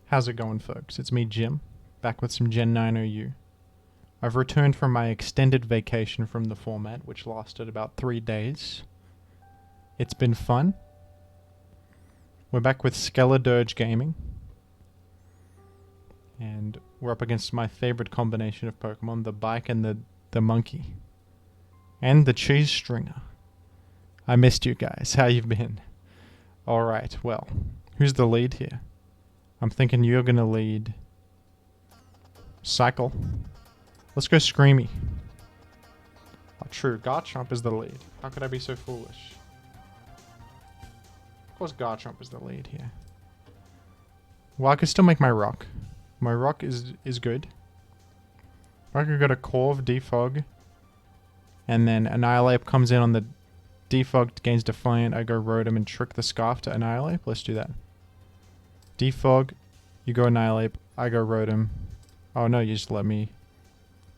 How's it going, folks? It's me, Jim, back with some Gen 9 OU. I've returned from my extended vacation from the format, which lasted about 3 days. It's been fun. We're back with Skeledirge Gaming. And we're up against my favorite combination of Pokemon, the bike and the monkey. And the cheese stringer. I missed you guys. How you been? Alright, well, who's the lead here? I'm thinking you're gonna lead Cycle. Let's go Screamy. Oh, true, Garchomp is the lead. How could I be so foolish? Of course Garchomp is the lead here. Well, I could still make my rock. My rock is good. I could go to Corv, Defog, and then Annihilate comes in on the Defog, gains Defiant. I go Rotom and trick the Scarf to Annihilate. Let's do that. Defog, you go Annihilate, I go Rotom. Oh no, you just let me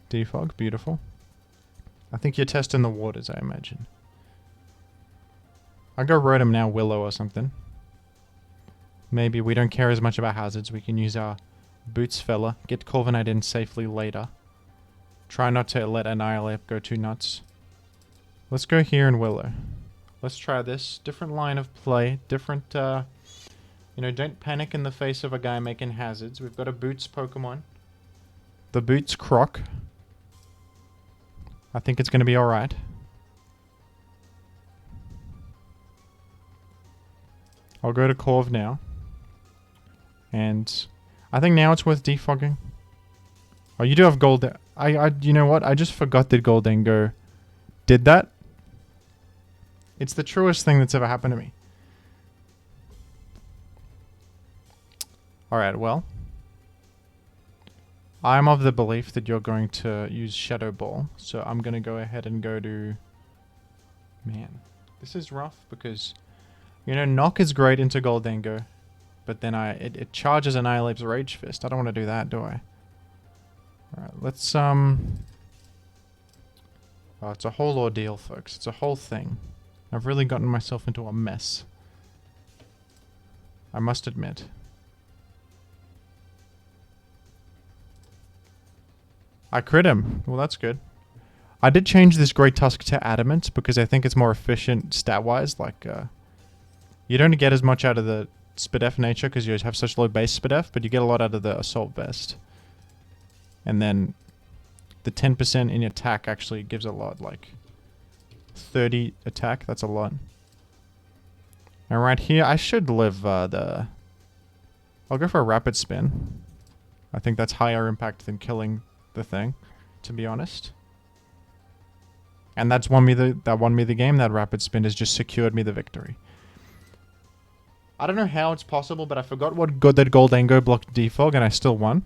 Defog, beautiful. I think you're testing the waters, I imagine. I go Rotom now, Willow or something. Maybe we don't care as much about hazards, we can use our Boots fella, get Corviknight in safely later. Try not to let Annihilate go too nuts. Let's go here and Willow. Let's try this. Different line of play, different you know, don't panic in the face of a guy making hazards. We've got a Boots Pokemon. The Boots Croc. I think it's going to be alright. I'll go to Corv now. And I think now it's worth defogging. Oh, you do have Gold. You know what? I just forgot that Goldango did that. It's the truest thing that's ever happened to me. Alright, well. I'm of the belief that you're going to use Shadow Ball. So I'm going to go ahead and go to... Man, this is rough because... You know, Knock is great into Goldango. But then it charges Annihilate's Rage Fist. I don't want to do that, do I? Alright, let's... Oh, it's a whole ordeal, folks. It's a whole thing. I've really gotten myself into a mess. I must admit. I crit him. Well, that's good. I did change this Great Tusk to Adamant because I think it's more efficient stat-wise. Like, you don't get as much out of the Spadef nature because you have such low base Spadef, but you get a lot out of the Assault Vest. And then the 10% in attack actually gives a lot, like 30 attack. That's a lot. And right here, I should live I'll go for a Rapid Spin. I think that's higher impact than killing the thing, to be honest. And that won me the game. That Rapid Spin has just secured me the victory. I don't know how it's possible, but I forgot what that Goldango blocked Defog, and I still won.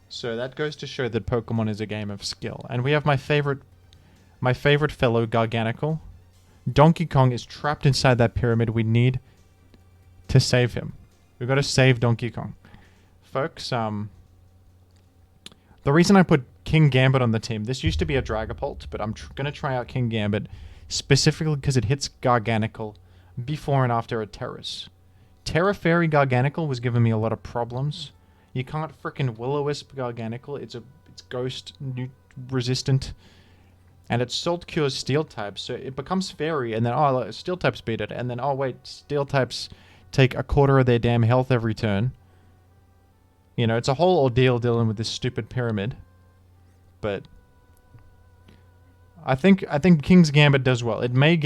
So that goes to show that Pokemon is a game of skill. And we have my favorite fellow, Garganicle. Donkey Kong is trapped inside that pyramid. We need to save him. We've got to save Donkey Kong. Folks, the reason I put King Gambit on the team, this used to be a Dragapult, but I'm going to try out King Gambit specifically because it hits Garganicle before and after a Terrace. Terra Fairy Garganicle was giving me a lot of problems. You can't frickin' Will-O-Wisp Garganicle. It's ghost resistant. And it Salt Cures Steel types, so it becomes Fairy, and then, oh, Steel types beat it. And then, oh, wait, Steel types take a quarter of their damn health every turn. You know, it's a whole ordeal dealing with this stupid pyramid. But I think King's Gambit does well. It may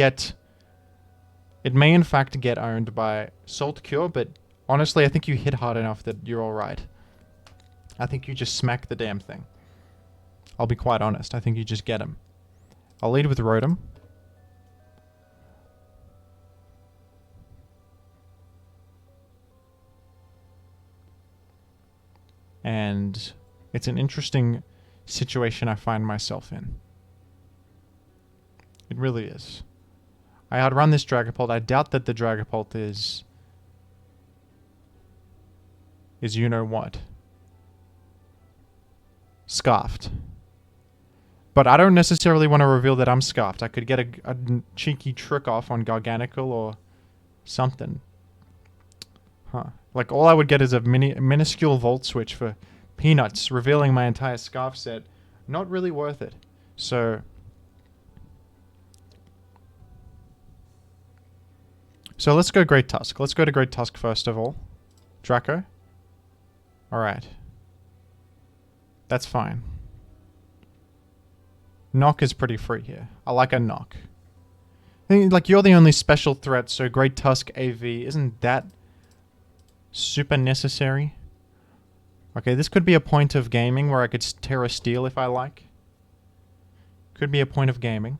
in fact get owned by Salt Cure, but honestly, I think you hit hard enough that you're alright. I think you just smack the damn thing. I'll be quite honest. I think you just get him. I'll lead with Rotom. And it's an interesting situation I find myself in. It really is. I outrun this Dragapult. I doubt that the Dragapult is you know what. Scarfed. But I don't necessarily want to reveal that I'm scarfed. I could get a cheeky trick off on Garganicle or something. Huh. Like, all I would get is a minuscule Volt Switch for peanuts, revealing my entire Scarf set. Not really worth it. So let's go Great Tusk. Let's go to Great Tusk first of all. Draco. Alright. That's fine. Knock is pretty free here. I like a knock. I think, like, you're the only special threat, so Great Tusk AV, isn't that super necessary? Okay, this could be a point of gaming where I could Terra Steel if I like. Could be a point of gaming.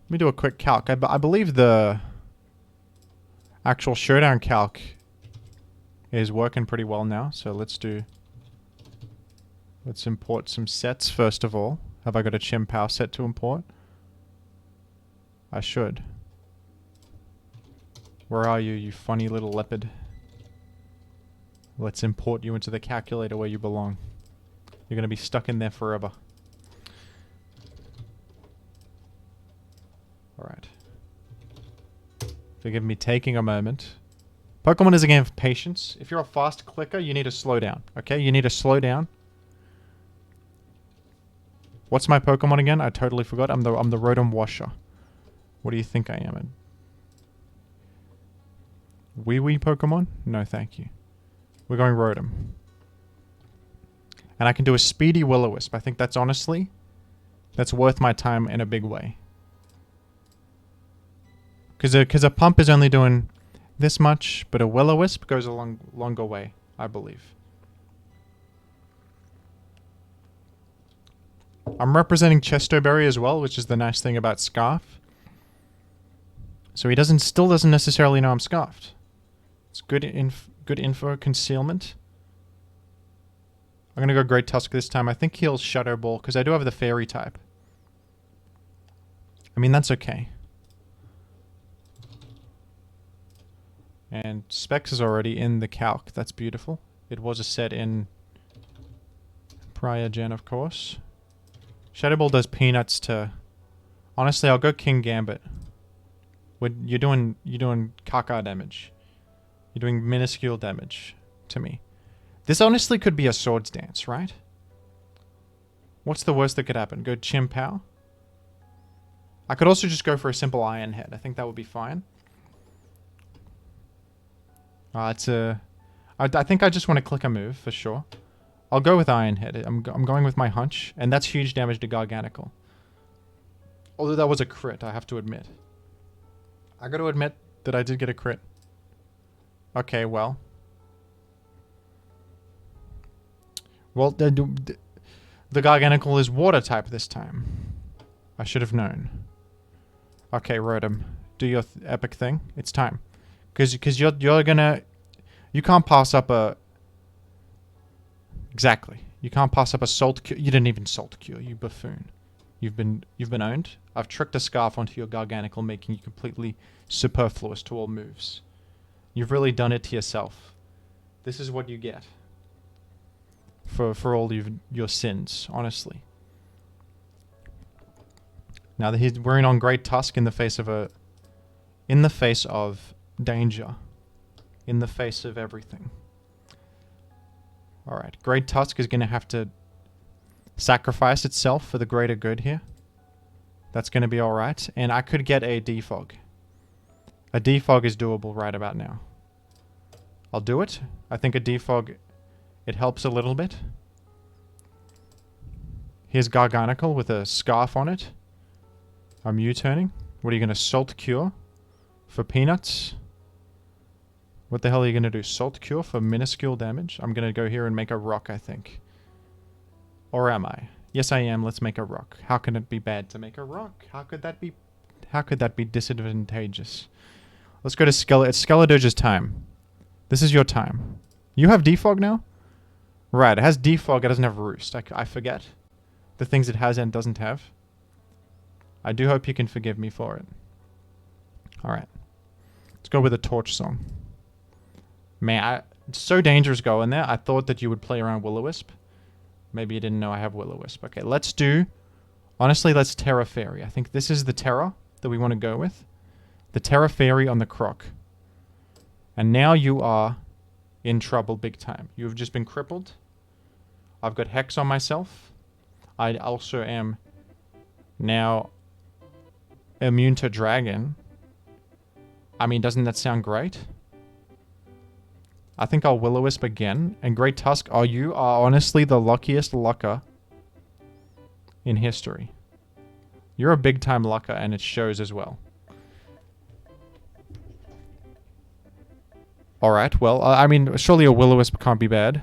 Let me do a quick calc. I believe the actual Showdown calc is working pretty well now, so let's import some sets first of all. Have I got a Chimpow set to import? I should. Where are you, you funny little leopard? Let's import you into the calculator where you belong. You're gonna be stuck in there forever. Alright. Forgive me taking a moment. Pokemon is a game of patience. If you're a fast clicker, you need to slow down. Okay? You need to slow down. What's my Pokemon again? I totally forgot. I'm the Rotom Washer. What do you think I am? A wee Pokemon? No, thank you. We're going Rotom. And I can do a speedy Will-O-Wisp. I think that's honestly, that's worth my time in a big way. Because a Pump is only doing this much, but a Will-O-Wisp goes a longer way, I believe. I'm representing Chestoberry as well, which is the nice thing about Scarf. So he still doesn't necessarily know I'm Scarfed. It's good info, concealment. I'm gonna go Great Tusk this time. I think he'll Shadow Ball, because I do have the Fairy type. I mean, that's okay. And Specs is already in the calc. That's beautiful. It was a set in prior gen, of course. Shadow Ball does peanuts to... Honestly, I'll go King Gambit. You're doing caca damage. You're doing minuscule damage to me. This honestly could be a Swords Dance, right? What's the worst that could happen? Go Chimpow? I could also just go for a simple Iron Head. I think that would be fine. I think I just want to click a move, for sure. I'll go with Iron Head. I'm going with my hunch. And that's huge damage to Garganicle. Although that was a crit, I have to admit. I got to admit that I did get a crit. Okay, well. Well, the Garganicle is water type this time. I should have known. Okay, Rotom. Do your epic thing. It's time. Because you're gonna... You can't pass up a... Exactly. You can't pass up a Salt Cure. You didn't even Salt Cure, you buffoon. You've been owned. I've tricked a Scarf onto your Garganicle, making you completely superfluous to all moves. You've really done it to yourself. This is what you get. For all your sins, honestly. Now that we're in on Great Tusk in the face of danger. In the face of everything. Alright, Great Tusk is going to have to sacrifice itself for the greater good here. That's going to be alright. And I could get a Defog. A Defog is doable right about now. I'll do it. I think a Defog, it helps a little bit. Here's Garganicle with a Scarf on it. I'm U-turning. What are you going to Salt Cure for peanuts? What the hell are you going to do? Salt Cure for minuscule damage? I'm going to go here and make a rock, I think. Or am I? Yes, I am. Let's make a rock. How can it be bad to make a rock? How could that be disadvantageous? Let's go to Skeledirge's time. This is your time. You have Defog now? Right, it has Defog, it doesn't have Roost. I forget the things it has and doesn't have. I do hope you can forgive me for it. Alright. Let's go with a Torch Song. Man, it's so dangerous going there. I thought that you would play around Will-O-Wisp. Maybe you didn't know I have Will-O-Wisp. Okay, honestly, let's Terra Fairy. I think this is the Terra that we want to go with. The Terra Fairy on the Croc. And now you are in trouble big time. You've just been crippled. I've got Hex on myself. I also am now immune to Dragon. I mean, doesn't that sound great? I think I'll Will-O-Wisp again. And Great Tusk, oh, you are honestly the luckiest lucker in history. You're a big time lucker, and it shows as well. Alright, well, I mean, surely a Will-O-Wisp can't be bad.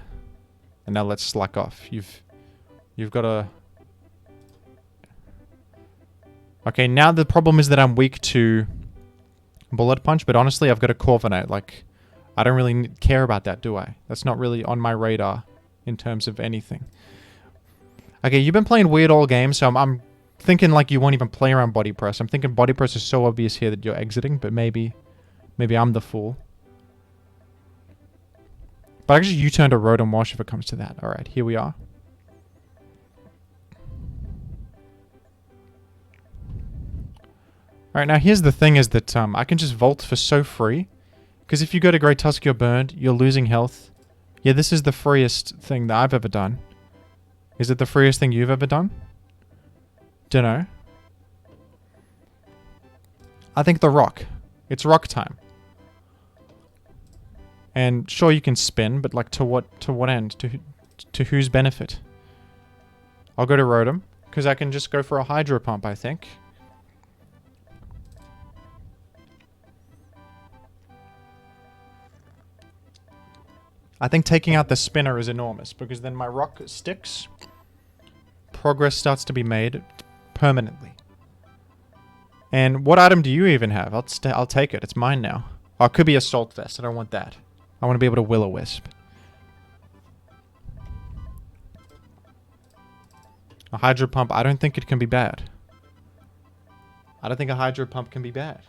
And now let's slack off. You've got a... Okay, now the problem is that I'm weak to Bullet Punch, but honestly, I've got a Corviknight. Like, I don't really care about that, do I? That's not really on my radar in terms of anything. Okay, you've been playing weird all game, so I'm thinking like you won't even play around Body Press. I'm thinking Body Press is so obvious here that you're exiting, but maybe I'm the fool. But actually, you turn to Rotom Wash if it comes to that. Alright, here we are. Alright, now here's the thing is that I can just Volt for so free. Because if you go to Great Tusk, you're burned. You're losing health. Yeah, this is the freest thing that I've ever done. Is it the freest thing you've ever done? Dunno. I think the Rock. It's Rock time. And sure, you can spin, but like to what end? To whose benefit? I'll go to Rotom, because I can just go for a Hydro Pump, I think. I think taking out the spinner is enormous, because then my rock sticks. Progress starts to be made permanently. And what item do you even have? I'll take it. It's mine now. Oh, it could be Assault Vest. I don't want that. I want to be able to Will-O-Wisp. A Hydro Pump, I don't think it can be bad. I don't think a Hydro Pump can be bad.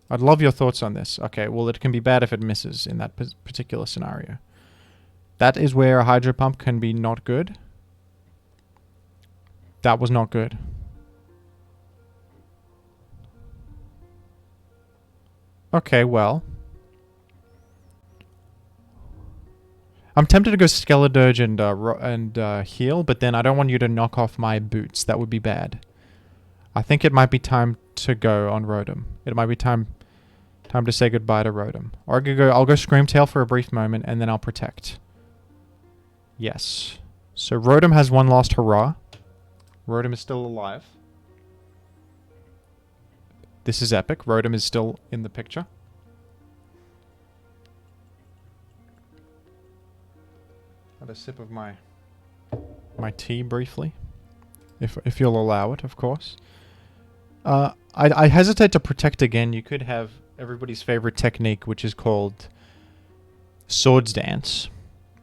I'd love your thoughts on this. Okay, well, it can be bad if it misses in that particular scenario. That is where a Hydro Pump can be not good. That was not good. Okay, well. I'm tempted to go Skeledirge and heal, but then I don't want you to knock off my boots. That would be bad. I think it might be time to go on Rotom. It might be time to say goodbye to Rotom. Or I'll go Screamtail for a brief moment, and then I'll Protect. Yes. So Rotom has one last hurrah. Rotom is still alive. This is epic. Rotom is still in the picture. Have a sip of my tea briefly. If you'll allow it, of course. I hesitate to Protect again. You could have everybody's favorite technique, which is called Swords Dance.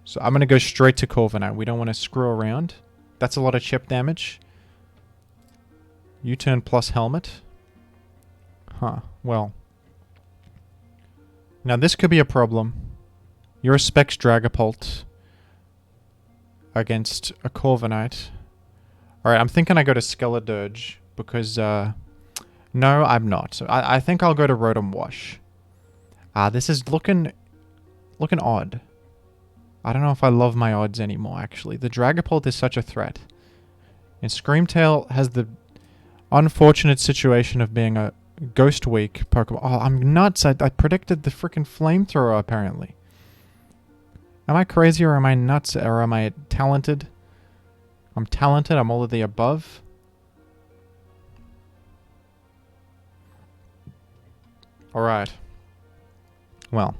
So I'm going to go straight to Corviknight. We don't want to screw around. That's a lot of chip damage. U-turn plus helmet. Huh. Well. Now this could be a problem. You're a Specs Dragapult against a Corviknight. Alright, I'm thinking I go to Skeledirge because, no, I'm not. So I think I'll go to Rotom Wash. This is looking odd. I don't know if I love my odds anymore, actually. The Dragapult is such a threat. And Screamtail has the unfortunate situation of being a Ghost Weak Pokemon. Oh, I'm nuts. I predicted the freaking Flamethrower, apparently. Am I crazy or am I nuts or am I talented? I'm talented. I'm all of the above. Alright. Well.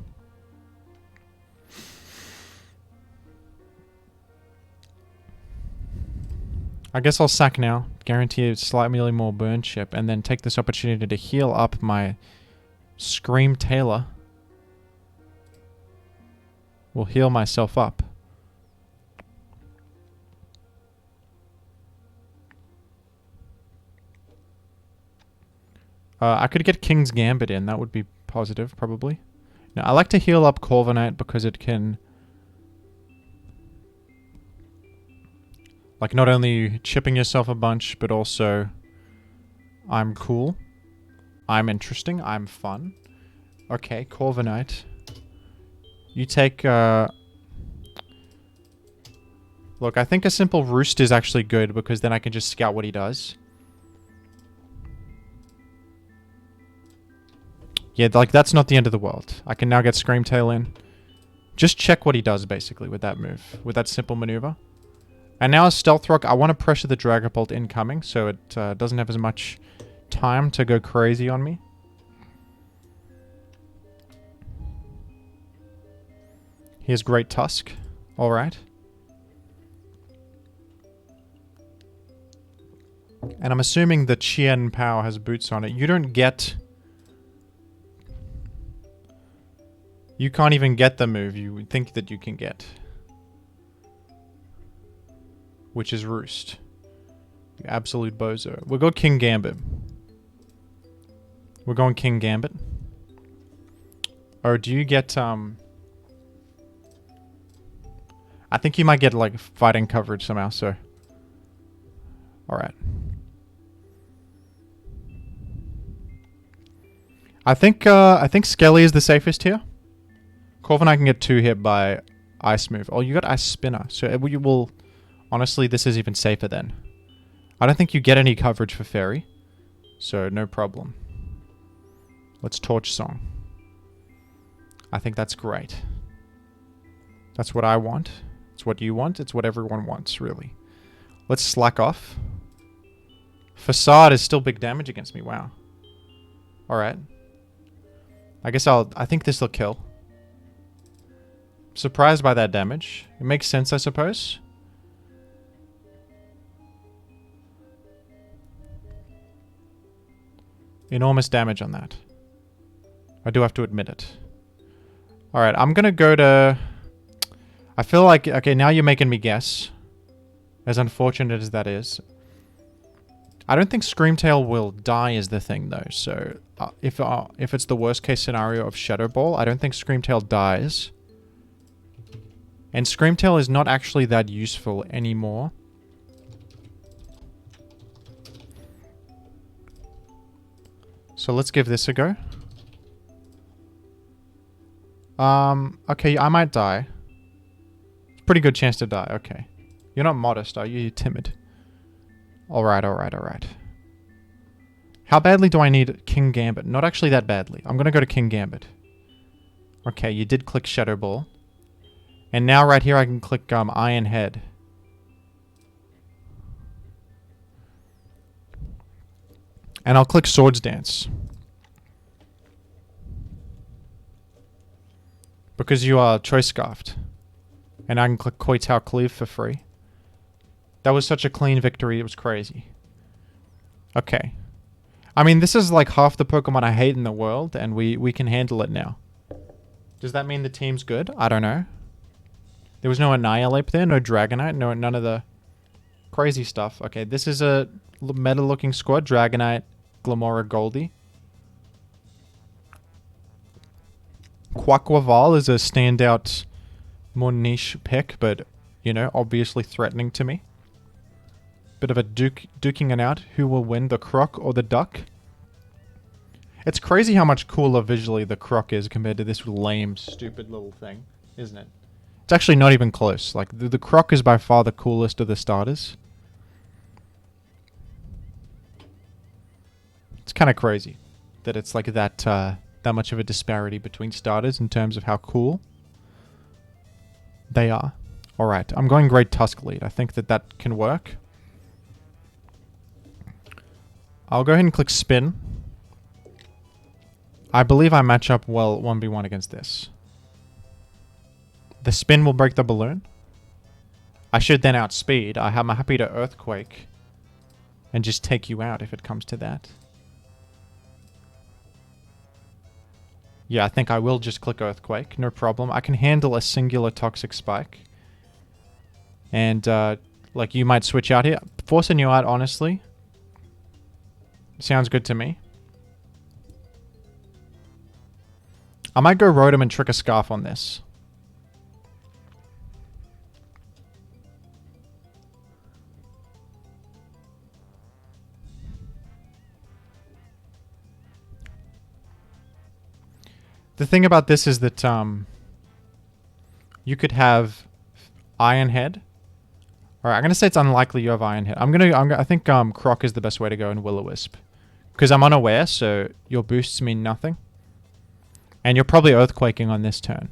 I guess I'll sack now. Guarantee a slightly more burn chip. And then take this opportunity to heal up my Screamtail. Will heal myself up. I could get King's Gambit in. That would be positive, probably. Now, I like to heal up Corviknight because it can... like, not only chipping yourself a bunch, but also I'm cool. I'm interesting. I'm fun. Okay, Corviknight. You take, Look, I think a simple Roost is actually good because then I can just scout what he does. Yeah, like, that's not the end of the world. I can now get Screamtail in. Just check what he does, basically, with that move. With that simple maneuver. And now a Stealth Rock. I want to pressure the Dragapult incoming, so it doesn't have as much time to go crazy on me. Here's Great Tusk. Alright. And I'm assuming the Chien Power has boots on it. You don't get... You can't even get the move you think that you can get. Which is Roost. You absolute bozo. We'll go King Gambit. We're going King Gambit. Or do you get, I think you might get, like, fighting coverage somehow, so... Alright. I think Skelly is the safest here. Corviknight can get 2 hit by Ice Move. Oh, you got Ice Spinner. So you will... Honestly, this is even safer then. I don't think you get any coverage for Fairy. So, no problem. Let's Torch Song. I think that's great. That's what I want. It's what you want. It's what everyone wants, really. Let's Slack Off. Facade is still big damage against me. Wow. Alright. I guess I think this will kill. Surprised by that damage. It makes sense, I suppose. Enormous damage on that. I do have to admit it. Alright, I'm gonna go to... I feel like... Okay, now you're making me guess. As unfortunate as that is. I don't think Screamtail will die is the thing, though. So, if it's the worst case scenario of Shadow Ball, I don't think Screamtail dies. And Screamtail is not actually that useful anymore. So let's give this a go. Okay, I might die. Pretty good chance to die, okay. You're not modest, are you? You're timid. Alright, alright, alright. How badly do I need King Gambit? Not actually that badly. I'm gonna go to King Gambit. Okay, you did click Shadow Ball. And now right here I can click Iron Head. And I'll click Swords Dance. Because you are Choice Scarfed. And I can click Koitao Cleave for free. That was such a clean victory, it was crazy. Okay. I mean, this is like half the Pokemon I hate in the world, and we can handle it now. Does that mean the team's good? I don't know. There was no Annihilate there, no Dragonite, no none of the crazy stuff. Okay, this is a meta-looking squad. Dragonite, Glamora, Goldie. Quaquaval is a standout, more niche pick, but, you know, obviously threatening to me. Bit of a duking it out. Who will win, the Croc or the Duck? It's crazy how much cooler visually the Croc is compared to this lame, stupid little thing, isn't it? It's actually not even close. Like, the Croc is by far the coolest of the starters. It's kind of crazy that it's like that, that much of a disparity between starters in terms of how cool they are. Alright, I'm going Great Tusk lead. I think that that can work. I'll go ahead and click Spin. I believe I match up well 1v1 against this. The Spin will break the balloon. I should then outspeed. I'm happy to Earthquake and just take you out if it comes to that. Yeah, I think I will just click Earthquake. No problem. I can handle a singular Toxic Spike. And, like, you might switch out here. Forcing you out, honestly. Sounds good to me. I might go Rotom and trick a Scarf on this. The thing about this is that you could have Iron Head. All right, I'm gonna say it's unlikely you have Iron Head. I think Croc is the best way to go in Will-O-Wisp, because I'm unaware, so your boosts mean nothing, and you're probably Earthquaking on this turn,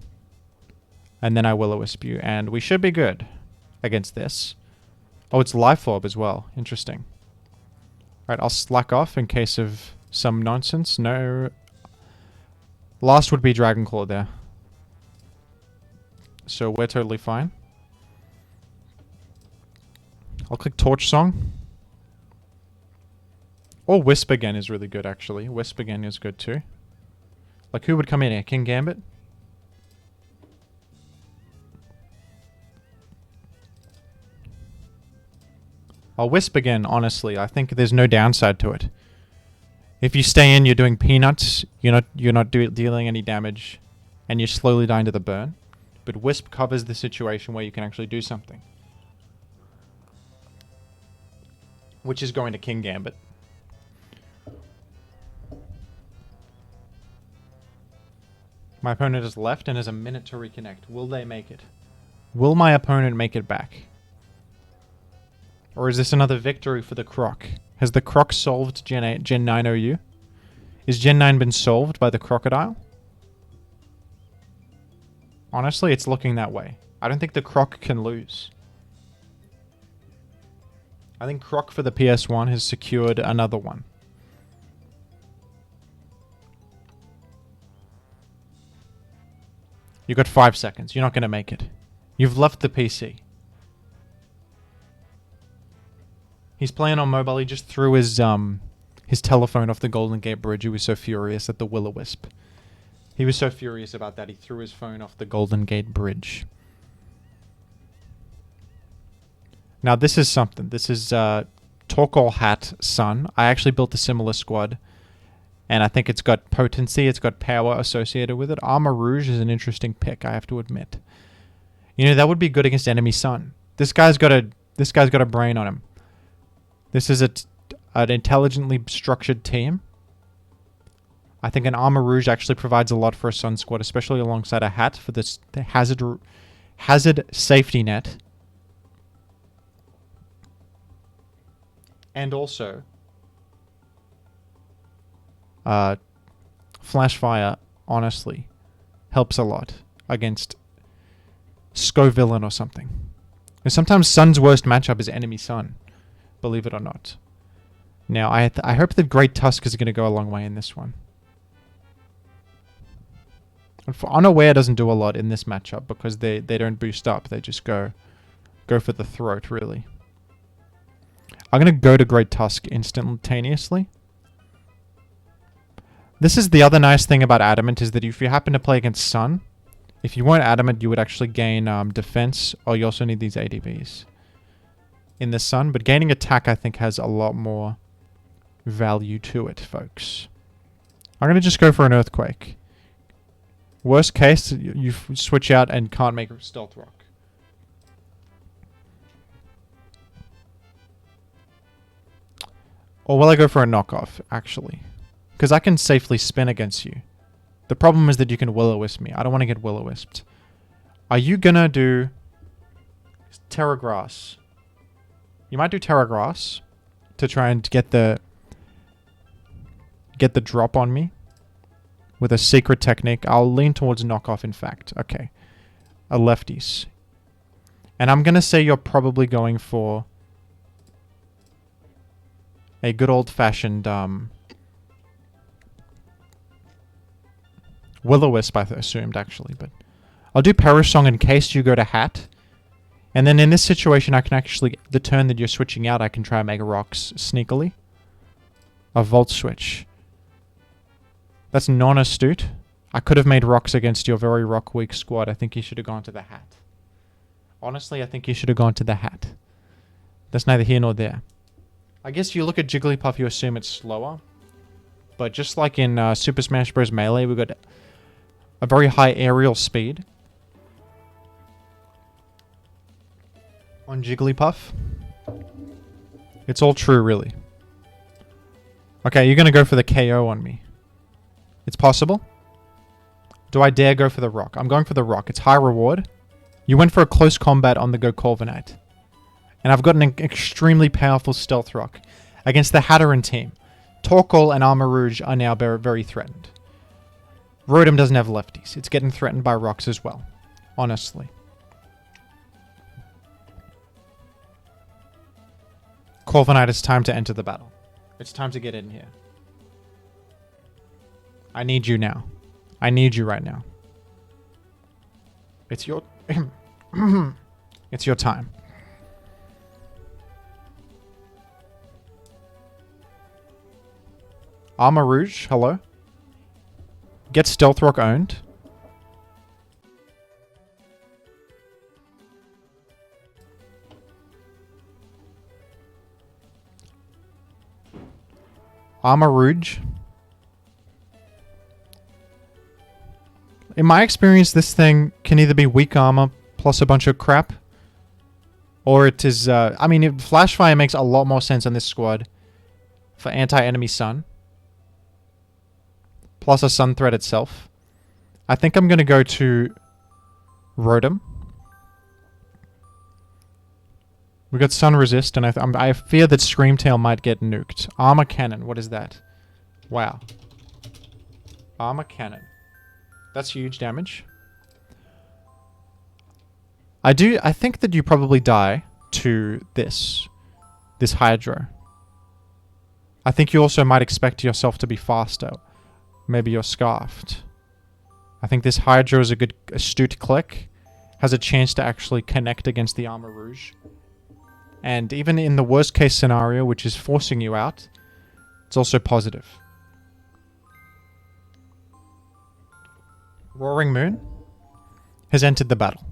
and then I Will-O-Wisp you, and we should be good against this. Oh, it's Life Orb as well. Interesting. All right, I'll slack off in case of some nonsense. No. Last would be Dragon Claw there, so we're totally fine. I'll click Torch Song. Or Wisp again is really good, actually. Wisp again is good, too. Like, who would come in here? King Gambit? I'll Wisp again, honestly. I think there's no downside to it. If you stay in, you're doing peanuts. You're not dealing any damage. And you're slowly dying to the burn. But Wisp covers the situation where you can actually do something. Which is going to King Gambit. My opponent has left and has a minute to reconnect. Will they make it? Will my opponent make it back? Or is this another victory for the Croc? Has the Croc solved Gen 9 OU? Is Gen 9 been solved by the Crocodile? Honestly, it's looking that way. I don't think the Croc can lose. I think Croc for the PS1 has secured another one. You got 5 seconds. You're not going to make it. You've left the PC. He's playing on mobile. He just threw his telephone off the Golden Gate Bridge. He was so furious at the Will-O-Wisp. He was so furious about that. He threw his phone off the Golden Gate Bridge. Now, this is something. This is Torkoal Hat Sun. I actually built a similar squad. And I think it's got potency. It's got power associated with it. Armor Rouge is an interesting pick, I have to admit. You know, that would be good against enemy Sun. This guy's got a brain on him. This is an intelligently structured team. I think an Armor Rouge actually provides a lot for a Sun squad, especially alongside a hat for the hazard safety net. And also, Flash Fire, honestly, helps a lot against Scovillain or something. And sometimes Sun's worst matchup is enemy Sun, believe it or not. Now, I hope that Great Tusk is going to go a long way in this one. And for Unaware doesn't do a lot in this matchup because they don't boost up. They just go for the throat, really. I'm going to go to Great Tusk instantaneously. This is the other nice thing about Adamant, is that if you happen to play against Sun, if you weren't Adamant, you would actually gain defense, or you also need these ADVs in the Sun. But gaining attack, I think, has a lot more value to it, folks. I'm going to just go for an Earthquake. Worst case, you switch out and can't make Stealth Rock. Or will I go for a knockoff, actually? Because I can safely spin against you. The problem is that you can Will-O-Wisp me. I don't want to get Will-O-Wisped. Are you gonna do Terra Grass? You might do Terra Grass to try and get the drop on me with a secret technique. I'll lean towards knockoff, in fact. Okay. A lefties. And I'm gonna say you're probably going for a good old-fashioned Will-O-Wisp, I assumed, actually. But I'll do Perish Song in case you go to Hat. And then in this situation, I can actually, the turn that you're switching out, I can try Mega Rocks sneakily. A Volt Switch. That's non-astute. I could have made rocks against your very rock-weak squad. I think you should have gone to the Hat. Honestly, I think you should have gone to the Hat. That's neither here nor there. I guess you look at Jigglypuff, you assume it's slower. But just like in Super Smash Bros. Melee, we've got a very high aerial speed on Jigglypuff. It's all true, really. Okay, you're going to go for the KO on me. It's possible. Do I dare go for the rock? I'm going for the rock. It's high reward. You went for a close combat on the go Corviknight. And I've got an extremely powerful stealth rock against the Hatterene team. Torkoal and Armarouge are now very, very threatened. Rotom doesn't have lefties. It's getting threatened by rocks as well. Honestly. Corviknight, it's time to enter the battle. It's time to get in here. I need you now. I need you right now. It's your... it's your time. Armarouge, hello? Get Stealth Rock owned. Armarouge. In my experience, this thing can either be weak armor plus a bunch of crap, or it is, I mean, Flash Fire makes a lot more sense on this squad for anti-enemy sun, plus a sun threat itself. I think I'm going to go to Rotom. We got Sun Resist, and I fear that Screamtail might get nuked. Armor Cannon, what is that? Wow. Armor Cannon. That's huge damage. I think that you probably die to this Hydro. I think you also might expect yourself to be faster. Maybe you're Scarfed. I think this Hydro is a good astute click. Has a chance to actually connect against the Armarouge. And even in the worst case scenario, which is forcing you out, it's also positive. Roaring Moon has entered the battle.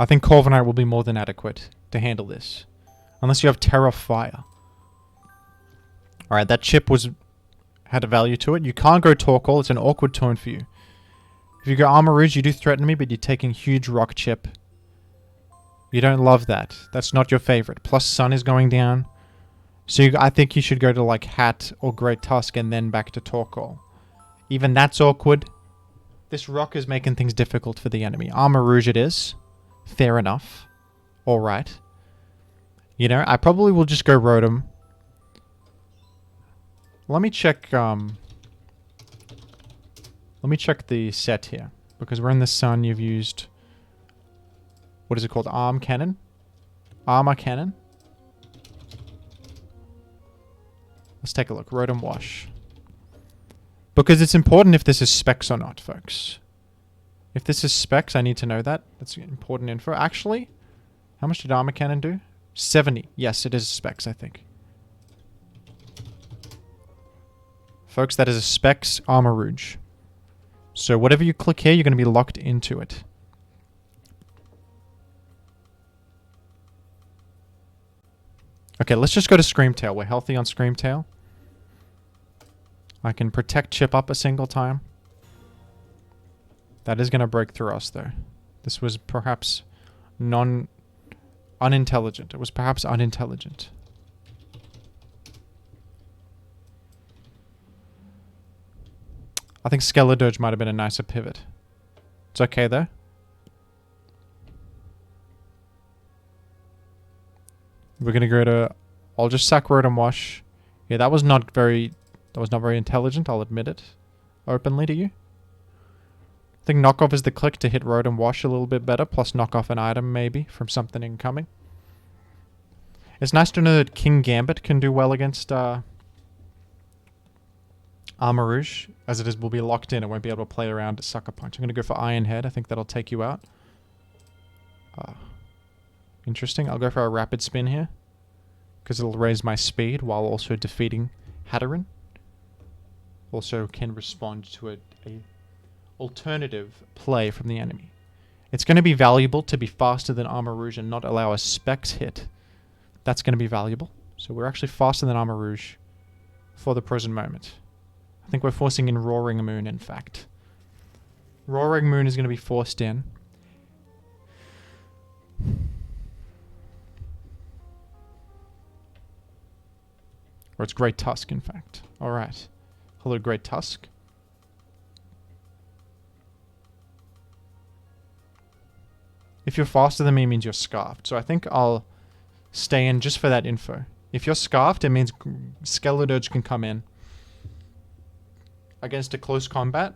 I think Corviknight will be more than adequate to handle this. Unless you have Terra Fire. Alright, that chip had a value to it. You can't go Torkoal, it's an awkward turn for you. If you go Armarouge, you do threaten me, but you're taking huge rock chip. You don't love that. That's not your favorite. Plus Sun is going down. So I think you should go to like Hat or Great Tusk and then back to Torkoal. Even that's awkward. This rock is making things difficult for the enemy. Armarouge it is. Fair enough. Alright. You know, I probably will just go Rotom. Let me check the set here. Because we're in the sun, you've used... What is it called? Arm Cannon? Armor Cannon? Let's take a look. Rotom Wash. Because it's important if this is specs or not, folks. If this is specs, I need to know that. That's important info. Actually, how much did Armor Cannon do? 70. Yes, it is specs, I think. Folks, that is a specs Armarouge. So whatever you click here, you're going to be locked into it. Okay, let's just go to Screamtail. We're healthy on Screamtail. I can protect Chip up a single time. That is going to break through us, though. This was perhaps unintelligent. It was perhaps unintelligent. I think Skeledirge might have been a nicer pivot. It's okay, though. We're going to go to... I'll just sack Rotom Wash. Yeah, that was not very intelligent, I'll admit it. Openly to you. I think Knockoff is the click to hit Rotom Wash a little bit better, plus knock off an item, maybe, from something incoming. It's nice to know that King Gambit can do well against Armarouge, as it will be locked in. It won't be able to play around at Sucker Punch. I'm going to go for Iron Head. I think that'll take you out. Interesting. I'll go for a Rapid Spin here, because it'll raise my speed while also defeating Hatterene. Also can respond to a alternative play from the enemy. It's going to be valuable to be faster than Armarouge and not allow a Specs hit. That's going to be valuable. So we're actually faster than Armarouge for the present moment. I think we're forcing in Roaring Moon, in fact. Roaring Moon is going to be forced in. Or it's Great Tusk, in fact. Alright. Hello, Great Tusk. If you're faster than me, it means you're scarfed. So I think I'll stay in just for that info. If you're scarfed, it means Skeledirge can come in. Against a close combat,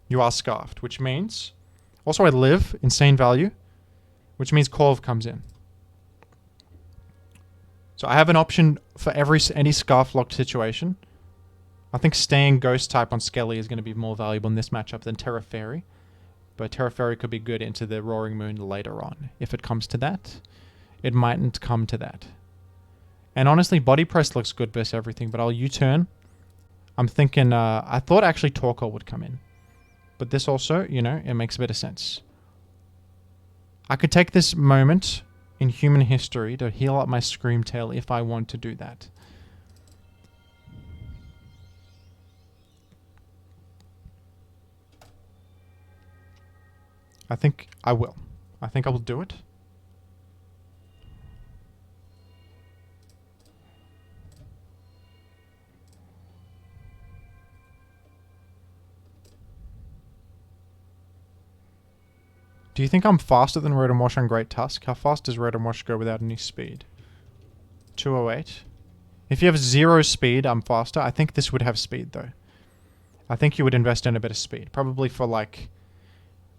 you are scarfed, which means... Also, I live, insane value, which means Corv comes in. So I have an option for any scarf locked situation. I think staying Ghost type on Skelly is going to be more valuable in this matchup than Terra Fairy. But Terra Fairy could be good into the Roaring Moon later on. If it comes to that, it mightn't come to that. And honestly, Body Press looks good versus everything, but I'll U-turn. I'm thinking, I thought actually Torkoal would come in. But this also, you know, it makes a bit of sense. I could take this moment in human history to heal up my Screamtail if I want to do that. I think I will. I think I will do it. Do you think I'm faster than Rotom on Great Tusk? How fast does Rotom go without any speed? 208. If you have 0 speed, I'm faster. I think this would have speed, though. I think you would invest in a bit of speed. Probably for, like,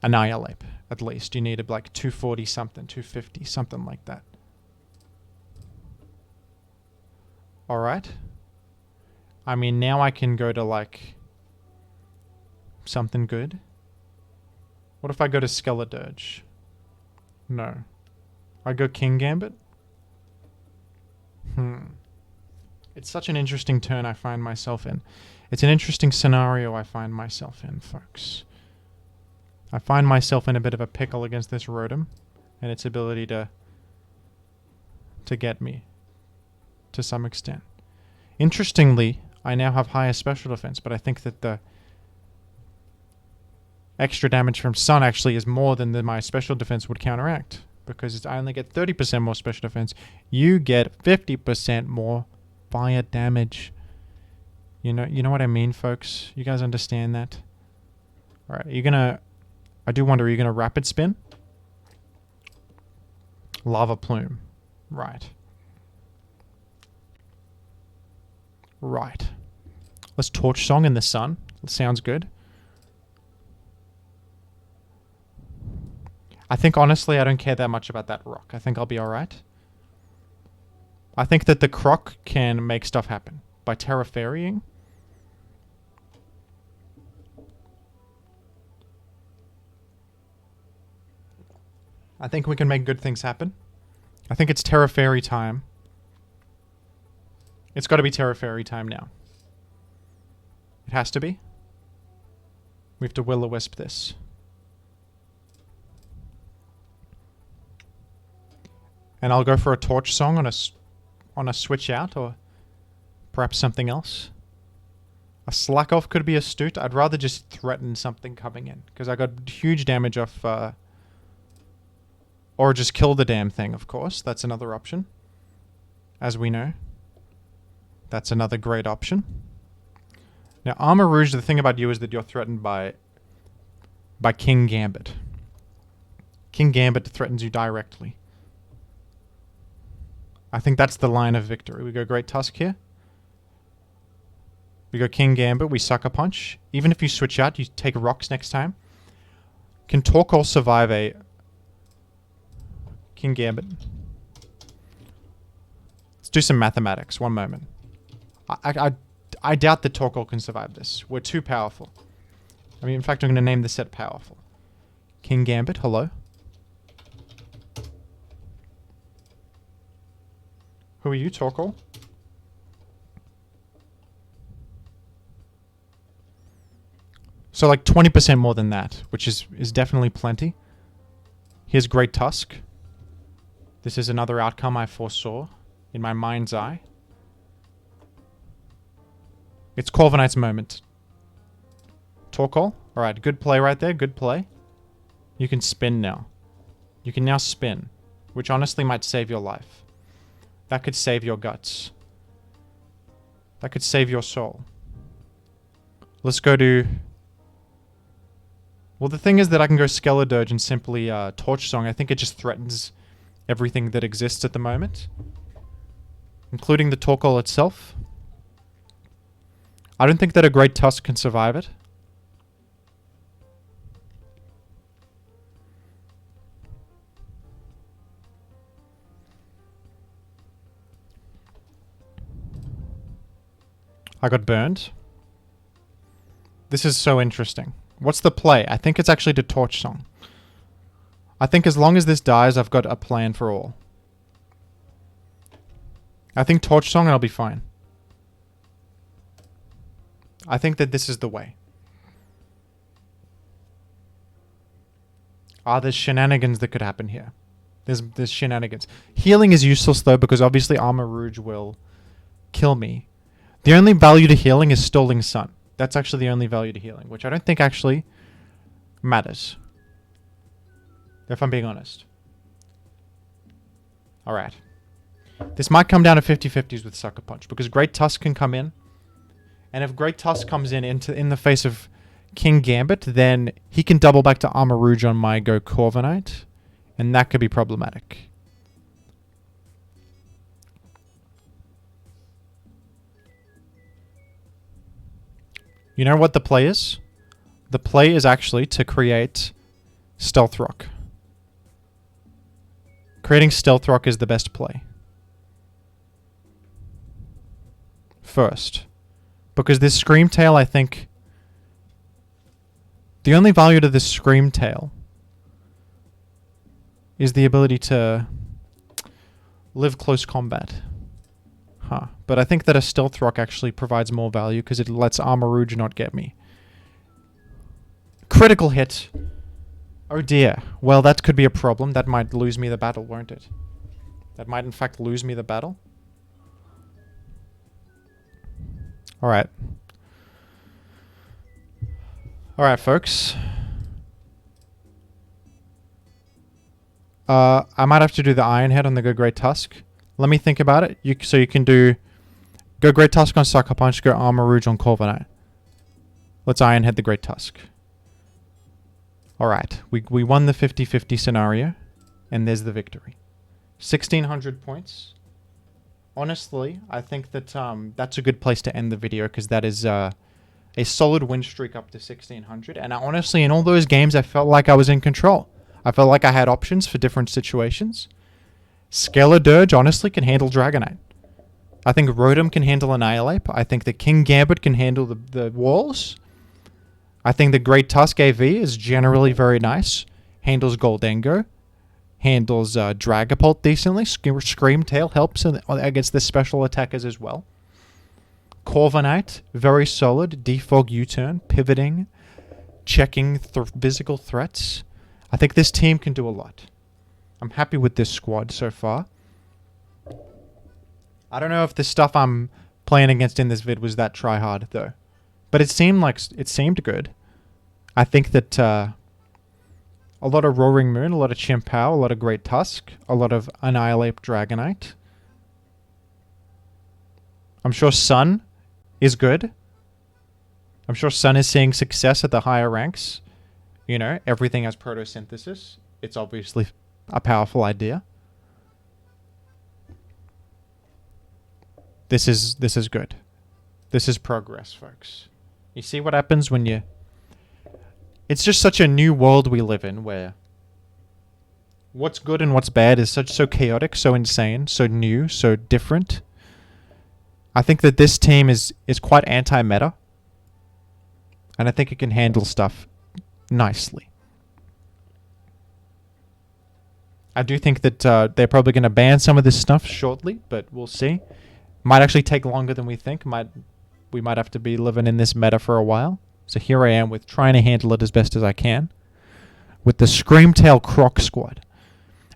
Annihilate, at least. You need, like, 240 something, 250, something like that. Alright. I mean, now I can go to, like, something good. What if I go to Skeledirge? No. I go King Gambit? It's such an interesting turn I find myself in. It's an interesting scenario I find myself in, folks. I find myself in a bit of a pickle against this Rotom and its ability to get me to some extent. Interestingly, I now have higher special defense, but I think that the extra damage from Sun actually is more than my special defense would counteract. Because I only get 30% more special defense. You get 50% more fire damage. You know what I mean, folks? You guys understand that? Alright, are you gonna... I do wonder, are you gonna Rapid Spin? Lava Plume. Right. Right. Let's Torch Song in the sun. That sounds good. I think, honestly, I don't care that much about that rock. I think I'll be alright. I think that the Croc can make stuff happen. By Terra Fairying. I think we can make good things happen. I think it's Terra Fairy time. It's got to be Terra Fairy time now. It has to be. We have to Will-O-Wisp this. And I'll go for a Torch Song on a switch out, or perhaps something else. A Slack Off could be astute. I'd rather just threaten something coming in, because I got huge damage off... or just kill the damn thing, of course. That's another option. As we know. That's another great option. Now, Armor Rouge, the thing about you is that you're threatened by King Gambit. King Gambit threatens you directly. I think that's the line of victory. We go Great Tusk here. We go King Gambit. We Sucker Punch. Even if you switch out, you take rocks next time. Can Torkoal survive a King Gambit? Let's do some mathematics. One moment. I doubt that Torkoal can survive this. We're too powerful. I mean, in fact, I'm going to name the set Powerful. King Gambit, hello. Who are you, Torkoal? So like 20% more than that, which is definitely plenty. Here's Great Tusk. This is another outcome I foresaw in my mind's eye. It's Corviknight's moment. Torkoal? Alright, good play right there, good play. You can spin now. You can now spin, which honestly might save your life. That could save your guts. That could save your soul. Let's go to... Well, the thing is that I can go Skeledirge and simply Torch Song. I think it just threatens everything that exists at the moment, including the Torkoal itself. I don't think that a Great Tusk can survive it. I got burned. This is so interesting. What's the play? I think it's actually to Torch Song. I think as long as this dies, I've got a plan for all. I think Torch Song and I'll be fine. I think that this is the way. There's shenanigans that could happen here. There's shenanigans. Healing is useless though, because obviously Armor Rouge will kill me. The only value to healing is Stalling Sun. That's actually the only value to healing, which I don't think actually matters, if I'm being honest. Alright. This might come down to 50-50s with Sucker Punch, because Great Tusk can come in. And if Great Tusk comes in the face of King Gambit, then he can double back to Armor Rouge on my go Corviknight, and that could be problematic. You know what the play is? The play is actually to create Stealth Rock. Creating Stealth Rock is the best play. First. Because this Screamtail, I think... The only value to this Screamtail is the ability to live close combat. But I think that a Stealth Rock actually provides more value because it lets Armor Rouge not get me. Critical hit. Oh dear. Well, that could be a problem. That might lose me the battle, won't it? That might in fact lose me the battle. Alright. Alright, folks. I might have to do the Iron Head on the Go Great Tusk. Let me think about it. So you can do Go Great Tusk on Sucker Punch, go Armor Rouge on Corviknight. Let's Iron Head the Great Tusk. Alright, we won the 50-50 scenario, and there's the victory. 1,600 points. Honestly, I think that that's a good place to end the video, because that is a solid win streak up to 1,600. And honestly, in all those games, I felt like I was in control. I felt like I had options for different situations. Skeledirge, honestly, can handle Dragonite. I think Rotom can handle Annihilate. I think the King Gambit can handle the walls. I think the Great Tusk AV is generally very nice. Handles Goldengo. Handles Dragapult decently. Screamtail helps against the special attackers as well. Corviknight, very solid. Defog U-turn, pivoting, checking physical threats. I think this team can do a lot. I'm happy with this squad so far. I don't know if the stuff I'm playing against in this vid was that try-hard, though. But it seemed good. I think that a lot of Roaring Moon, a lot of Chimpow, a lot of Great Tusk, a lot of Annihilate Dragonite. I'm sure Sun is good. I'm sure Sun is seeing success at the higher ranks. You know, everything has Protosynthesis. It's obviously a powerful idea. This is good. This is progress, folks. You see what happens when you... It's just such a new world we live in where what's good and what's bad is so chaotic, so insane, so new, so different. I think that this team is quite anti-meta. And I think it can handle stuff nicely. I do think that they're probably going to ban some of this stuff shortly, but we'll see. Might actually take longer than we think. We might have to be living in this meta for a while. So here I am with trying to handle it as best as I can. With the Screamtail Croc squad.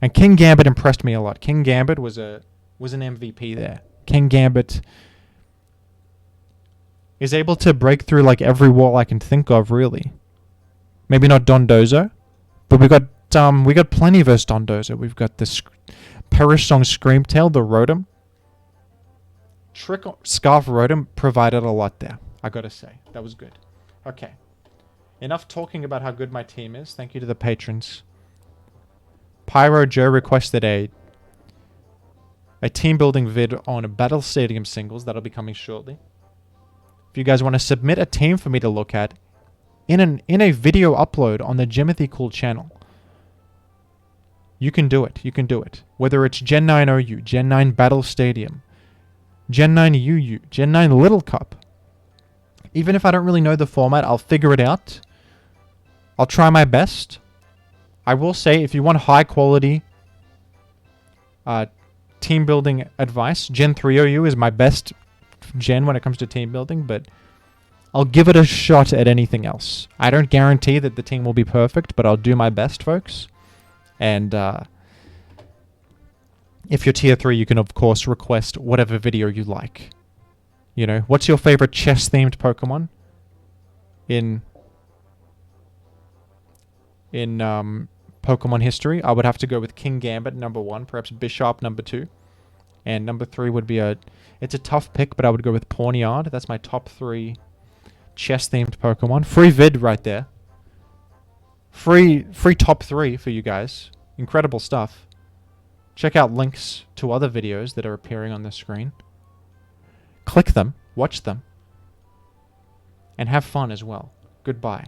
And King Gambit impressed me a lot. King Gambit was an MVP there. King Gambit is able to break through like every wall I can think of, really. Maybe not Dondozo, but we got plenty versus Dondozo. We've got the Perish Song Screamtail, the Rotom. Scarf Rotom provided a lot there, I gotta say. That was good. Okay. Enough talking about how good my team is. Thank you to the patrons. Pyro Joe requested a team building vid on a Battle Stadium singles. That'll be coming shortly. If you guys want to submit a team for me to look at in a video upload on the Jimothy Cool channel, you can do it. You can do it. Whether it's Gen 9 OU, Gen 9 Battle Stadium, Gen 9 UU, Gen 9 Little Cup. Even if I don't really know the format, I'll figure it out. I'll try my best. I will say, if you want high quality team building advice, Gen 3 OU is my best gen when it comes to team building, but I'll give it a shot at anything else. I don't guarantee that the team will be perfect, but I'll do my best, folks. And if you're tier 3, you can of course request whatever video you like. You know, what's your favorite chess-themed Pokemon in Pokemon history? I would have to go with King Gambit number 1, perhaps Bisharp number 2, and number 3 would be it's a tough pick, but I would go with Pawmot. That's my top 3 chess-themed Pokemon. Free vid right there. Free top 3 for you guys. Incredible stuff. Check out links to other videos that are appearing on the screen. Click them, watch them, and have fun as well. Goodbye.